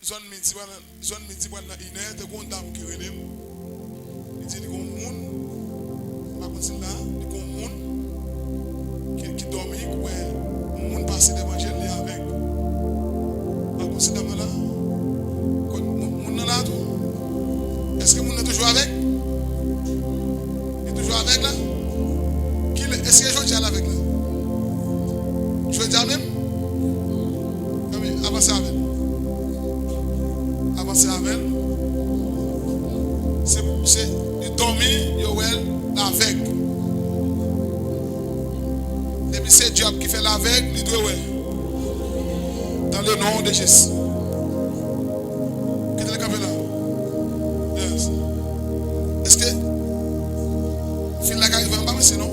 zone midi pour la inère, te gon dame qui relève. Il dit qu'on monde par contre là, il qu'on monde qui dormit ouais, monde passer d'évangile avec. Par contre dame là, monde là tout. Est-ce que monde est toujours avec? Il est toujours avec là? Est-ce que je dis avec là? Je veux dire même? Avancez avec. Avancez avec. C'est du dòmi, l'avèg. Depuis c'est Dieu qui fait l'avèg, il doit ouais. Dans le nom de Jésus. Qu'est-ce que le café là? Yes. Est-ce que fil la arrive en bas, mais sinon?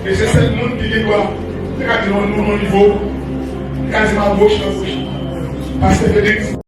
Et c'est ce monde qui doit regarder au niveau quasiment gauche. Parce que